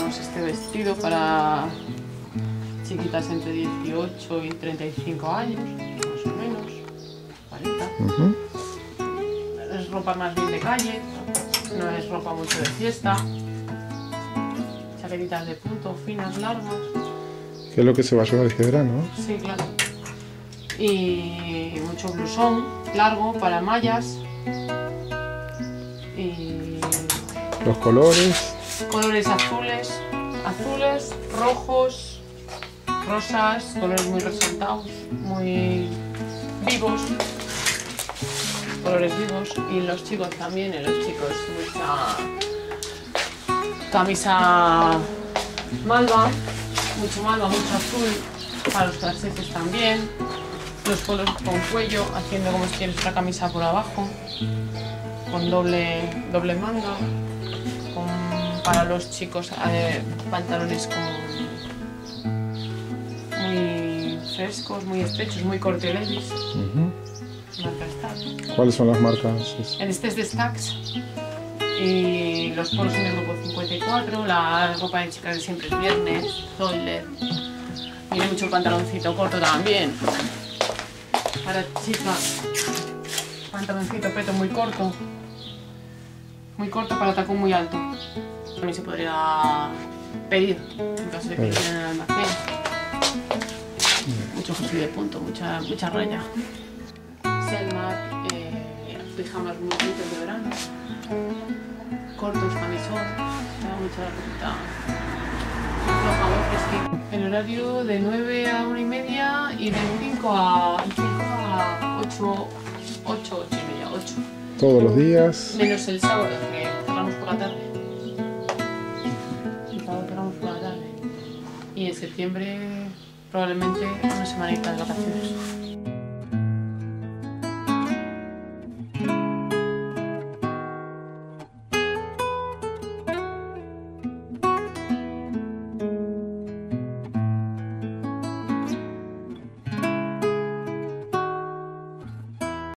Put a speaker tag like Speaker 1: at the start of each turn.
Speaker 1: tenemos este vestido para chiquitas entre 18 y 35 años, más o menos, 40. Es ropa más bien de calle, no es ropa mucho de fiesta. Chaquetitas de punto, finas, largas.
Speaker 2: Que es lo que se va a llevar este verano, ¿no?
Speaker 1: Sí, claro. Y mucho blusón largo para mallas. Y
Speaker 2: Los colores.
Speaker 1: colores azules, rojos, rosas, colores muy resaltados, muy vivos, colores vivos. Y los chicos también, mucha camisa malva, mucho azul, para los clasetes también, los polos con cuello, haciendo como si tienes una camisa por abajo, con doble manga. Para los chicos pantalones como muy frescos, muy estrechos, muy corte-levis. Marca Stack.
Speaker 2: ¿Cuáles son las marcas?
Speaker 1: Este es de Stacks. Y los polos son del grupo 54. La ropa de chicas de siempre es Viernes, Zoller. Tiene mucho pantaloncito corto también. Para chicas, pantaloncito peto muy corto. Muy corto para tacón muy alto. También se podría pedir en caso de que estén en el almacén. Mucho jersey de punto, mucha raya. Selmac, pijamas muy bonitos de verano. Cortos, camisón, mucha ropita floja, muy fresquita. El horario de 9 a 1:30 y de 5 a 8 y media, 8.
Speaker 2: Todos los días.
Speaker 1: Menos el sábado, que cerramos por la tarde. El sábado cerramos por la tarde. Y en septiembre probablemente una semanita de vacaciones.